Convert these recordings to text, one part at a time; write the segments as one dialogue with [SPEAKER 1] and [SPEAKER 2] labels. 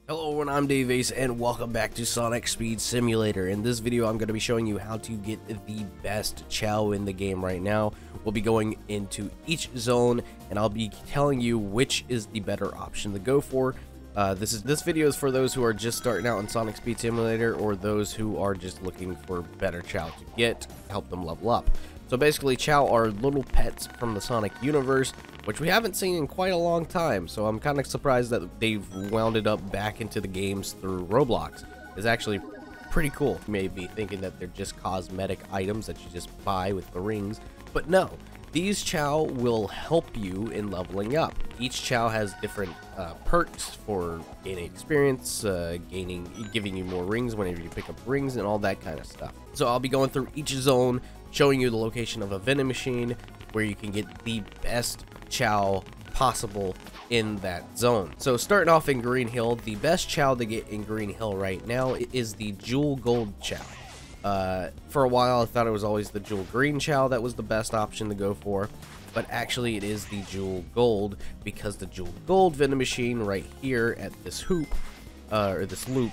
[SPEAKER 1] Hello everyone, I'm Dave Ace and welcome back to Sonic Speed Simulator. In this video I'm going to be showing you how to get the best Chao in the game right now. We'll be going into each zone and I'll be telling you which is the better option to go for. This video is for those who are just starting out in Sonic Speed Simulator or those who are just looking for better Chao to get to help them level up. So basically, Chao are little pets from the Sonic universe, which we haven't seen in quite a long time, so I'm kind of surprised that they've wound it up back into the games through Roblox. It's actually pretty cool. You may be thinking that they're just cosmetic items that you just buy with the rings, but no. These Chao will help you in leveling up. Each Chao has different perks for gaining experience, giving you more rings whenever you pick up rings, and all that kind of stuff. So I'll be going through each zone, showing you the location of a vending machine where you can get the best Chao possible in that zone. So starting off in Green Hill, the best Chao to get in Green Hill right now is the Jewel Gold Chao. For a while I thought it was always the Jewel Green Chao that was the best option to go for, but actually it is the Jewel Gold, because the Jewel Gold vending machine right here at this hoop, or this loop,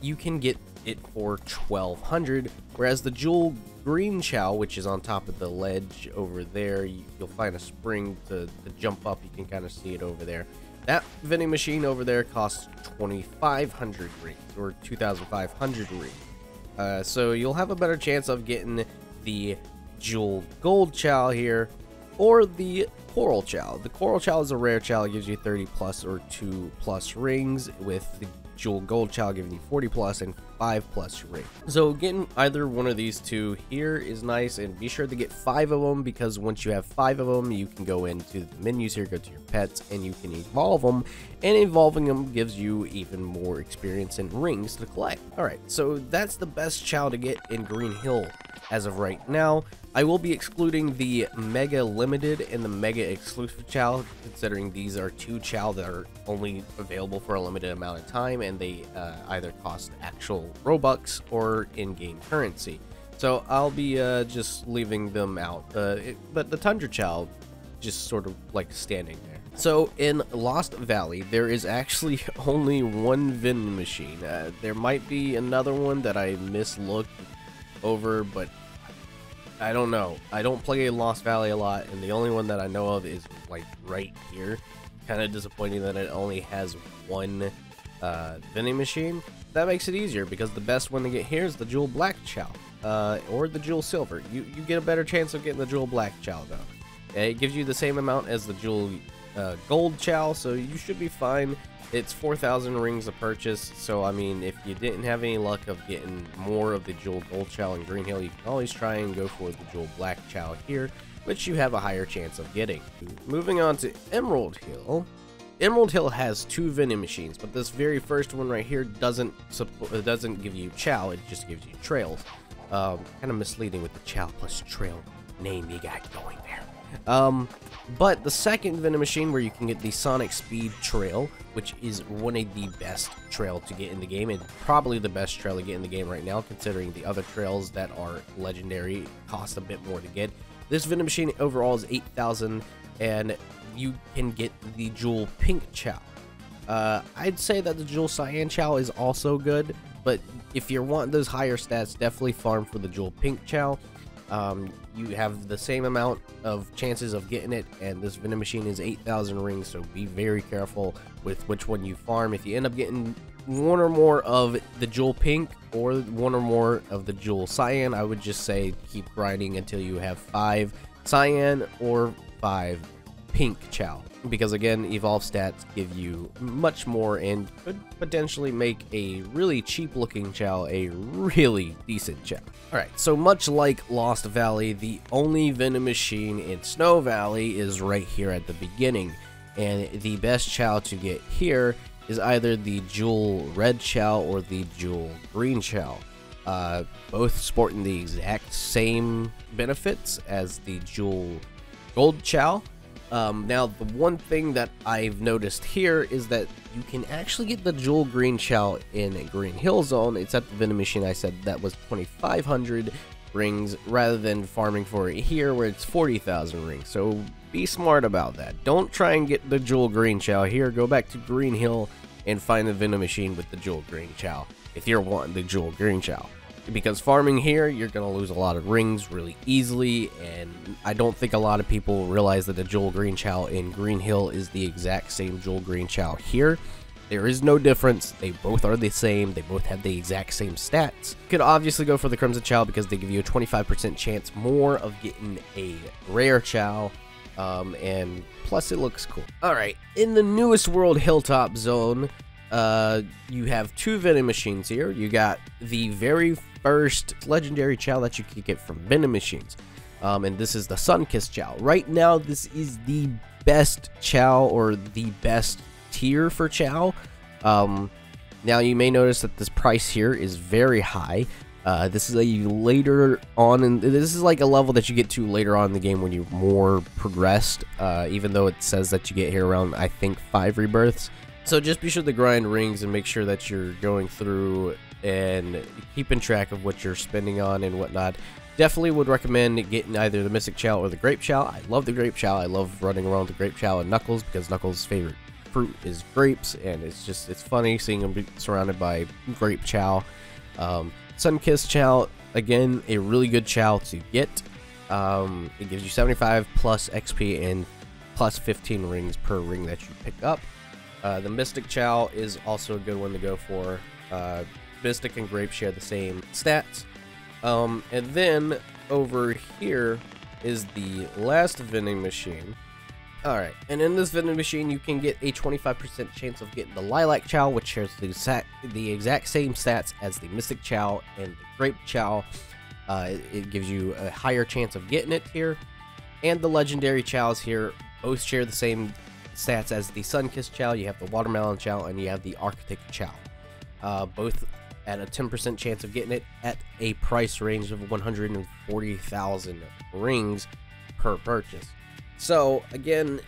[SPEAKER 1] you can get it for 1200, whereas the Jewel Green Chao, which is on top of the ledge over there, you'll find a spring to jump up. You can kind of see it over there. That vending machine over there costs 2500 rings, or 2500 rings. So you'll have a better chance of getting the Jewel Gold Chao here, or the Coral Chao. The Coral Chao is a rare Chao. It gives you 30 plus or 2 plus rings, with the Jewel Gold Chao giving you 40 plus and 5 plus rings. So getting either one of these two here is nice, and be sure to get 5 of them, because once you have 5 of them, you can go into the menus here, go to your pets, and you can evolve them, and evolving them gives you even more experience and rings to collect. Alright, so that's the best Chao to get in Green Hill as of right now. I will be excluding the Mega Limited and the Mega Exclusive Chao, considering these are two Chao that are only available for a limited amount of time, and they either cost actual Robux or in-game currency. So I'll be just leaving them out, but the Tundra Chao just sort of like standing there. So in Lost Valley, there is actually only one vending machine. There might be another one that I mislooked over, but I don't know. I don't play Lost Valley a lot, and the only one that I know of is like right here. Kind of disappointing that it only has one vending machine. That makes it easier, because the best one to get here is the Jewel Black Chao, or the Jewel Silver. You get a better chance of getting the Jewel Black Chao though. It gives you the same amount as the Jewel Gold Chao, so you should be fine. It's 4,000 rings to purchase, so I mean, if you didn't have any luck of getting more of the Jewel Gold Chao in Green Hill, you can always try and go for the Jewel Black Chao here, which you have a higher chance of getting. Moving on to Emerald Hill. Emerald Hill has 2 vending machines, but this very first one right here doesn't give you Chao, it just gives you trails. Kind of misleading with the Chao plus trail name you got going there. But the second vending machine, where you can get the Sonic Speed Trail, which is one of the best trail to get in the game, and probably the best trail to get in the game right now, considering the other trails that are legendary cost a bit more to get. This vending machine overall is 8,000, and you can get the Jewel Pink Chao. I'd say that the Jewel Cyan Chao is also good, but if you're wanting those higher stats, definitely farm for the Jewel Pink Chao. You have the same amount of chances of getting it, and this vending machine is 8,000 rings, so be very careful with which one you farm. If you end up getting one or more of the Jewel Pink or one or more of the Jewel Cyan, I would just say keep grinding until you have 5 Cyan or 5 Pink Chao, because again, evolve stats give you much more and could potentially make a really cheap looking Chao a really decent Chao. Alright, so much like Lost Valley, the only vending machine in Snow Valley is right here at the beginning, and the best Chao to get here is either the Jewel Red Chao or the Jewel Green Chao. Both sporting the exact same benefits as the Jewel Gold Chao. Now, the one thing that I've noticed here is that you can actually get the Jewel Green Chao in a Green Hill Zone. It's at the vending machine I said that was 2,500 rings, rather than farming for it here where it's 40,000 rings. So be smart about that. Don't try and get the Jewel Green Chao here. Go back to Green Hill and find the vending machine with the jewel green Chao if you're wanting the jewel green Chao. Because farming here, you're going to lose a lot of rings really easily, and I don't think a lot of people realize that the jewel green Chao in Green Hill is the exact same jewel green Chao here. There is no difference. They both are the same. They both have the exact same stats. You could obviously go for the Crimson Chao because they give you a 25% chance more of getting a rare Chao, and plus it looks cool. Alright, in the newest world, Hilltop Zone, you have two vending machines here. You got the very first legendary Chao that you can get from vending machines, and this is the Sun-Kissed Chao. Right now, this is the best Chao, or the best tier for Chao. Now you may notice that this price here is very high. This is a later on, and this is like a level that you get to later on in the game when you're more progressed, even though it says that you get here around, I think, 5 rebirths. So just be sure to grind rings and make sure that you're going through and keeping track of what you're spending on and whatnot. Definitely would recommend getting either the Mystic Chao or the Grape Chao. I love the Grape Chao. I love running around with the Grape Chao and Knuckles because Knuckles' favorite fruit is grapes, and it's funny seeing him be surrounded by Grape Chao. Sun-Kissed Chao, again, a really good Chao to get. It gives you 75 plus XP and plus 15 rings per ring that you pick up. The Mystic Chao is also a good one to go for. Mystic and Grape share the same stats. And then over here is the last vending machine. Alright, and in this vending machine you can get a 25% chance of getting the Lilac Chao, which shares the exact same stats as the Mystic Chao and the Grape Chao. It gives you a higher chance of getting it here. And the Legendary Chaos here both share the same stats as the Sun-Kissed Chao. You have the Watermelon Chao and you have the Arctic Chao. Both at a 10% chance of getting it at a price range of 140,000 rings per purchase. So again,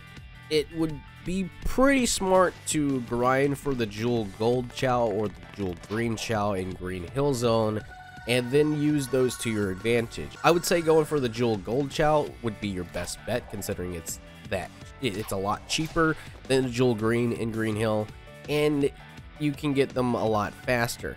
[SPEAKER 1] it would be pretty smart to grind for the Jewel Gold Chao or the Jewel Green Chao in Green Hill Zone, and then use those to your advantage. I would say going for the Jewel Gold Chao would be your best bet, considering it's a lot cheaper than the Jewel Green in Green Hill, and you can get them a lot faster.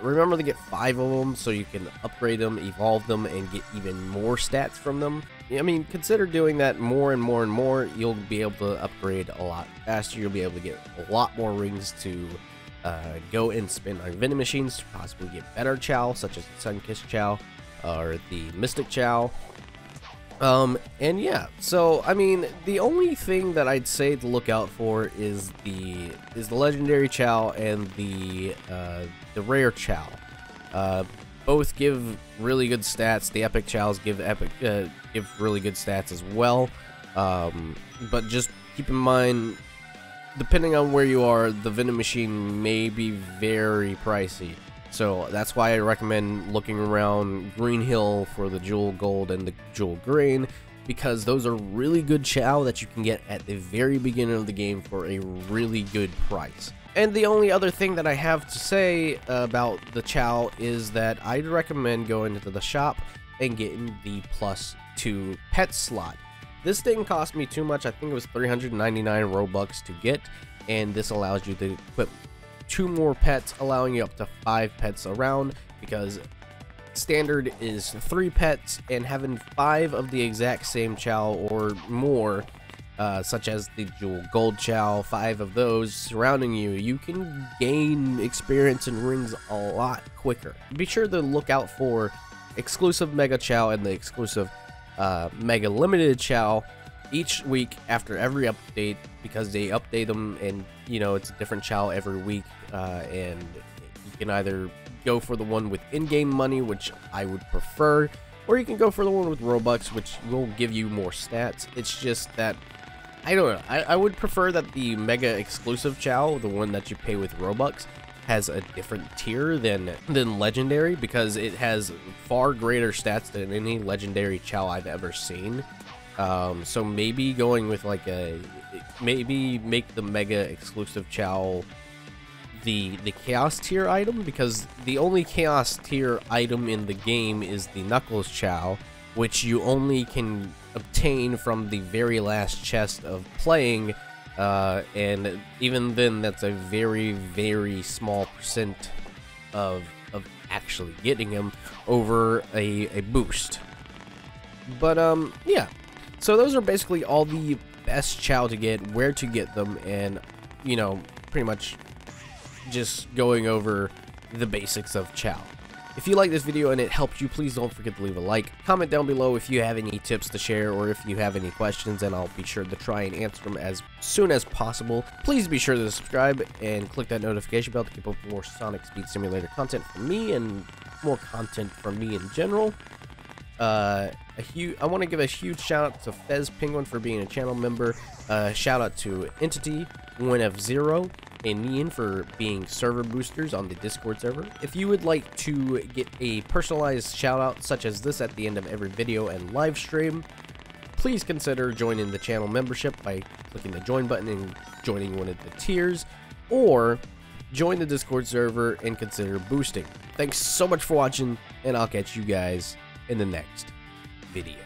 [SPEAKER 1] Remember to get 5 of them so you can upgrade them, evolve them, and get even more stats from them. I mean, consider doing that more and more and more. You'll be able to upgrade a lot faster. You'll be able to get a lot more rings to go and spend on vending machines to possibly get better Chao, such as the Sun-Kissed Chao or the Mystic Chao. And yeah, so I mean, the only thing that I'd say to look out for is the Legendary Chao and the Rare Chao. Both give really good stats. The Epic Chaos give really good stats as well. But just keep in mind, depending on where you are, the vending machine may be very pricey. So that's why I recommend looking around Green Hill for the Jewel Gold and the Jewel Green, because those are really good Chao that you can get at the very beginning of the game for a really good price. And the only other thing that I have to say about the Chao is that I'd recommend going into the shop and getting the +2 pet slot. This didn't cost me too much. I think it was 399 Robux to get, and this allows you to equip 2 more pets, allowing you up to 5 pets around, because standard is 3 pets, and having 5 of the exact same Chao or more, such as the Jewel Gold Chao, 5 of those surrounding you, you can gain experience and rings a lot quicker. Be sure to look out for exclusive Mega Chao and the exclusive Mega Limited Chao each week after every update, because they update them, and you know, it's a different Chao every week, and you can either go for the one with in-game money, which I would prefer, or you can go for the one with Robux, which will give you more stats. It's just that, I don't know, I would prefer that the Mega exclusive Chao, the one that you pay with Robux, has a different tier than Legendary, because it has far greater stats than any Legendary Chao I've ever seen. So maybe going with like maybe make the Mega exclusive Chao the Chaos tier item, because the only Chaos tier item in the game is the Knuckles Chao, which you only can obtain from the very last chest of playing and even then, that's a very, very small percent of actually getting him over a boost. But yeah, so those are basically all the best Chao to get, where to get them, and you know, pretty much just going over the basics of Chao. If you like this video and it helped you, please don't forget to leave a like. Comment down below if you have any tips to share or if you have any questions, and I'll be sure to try and answer them as soon as possible. Please be sure to subscribe and click that notification bell to keep up with more Sonic Speed Simulator content from me and more content from me in general. I want to give a huge shout out to Fez Penguin for being a channel member. Shout out to Entity, WinF0, and Nian for being server boosters on the Discord server. If you would like to get a personalized shout out such as this at the end of every video and live stream, please consider joining the channel membership by clicking the join button and joining one of the tiers, or join the Discord server and consider boosting. Thanks so much for watching, and I'll catch you guys in the next video.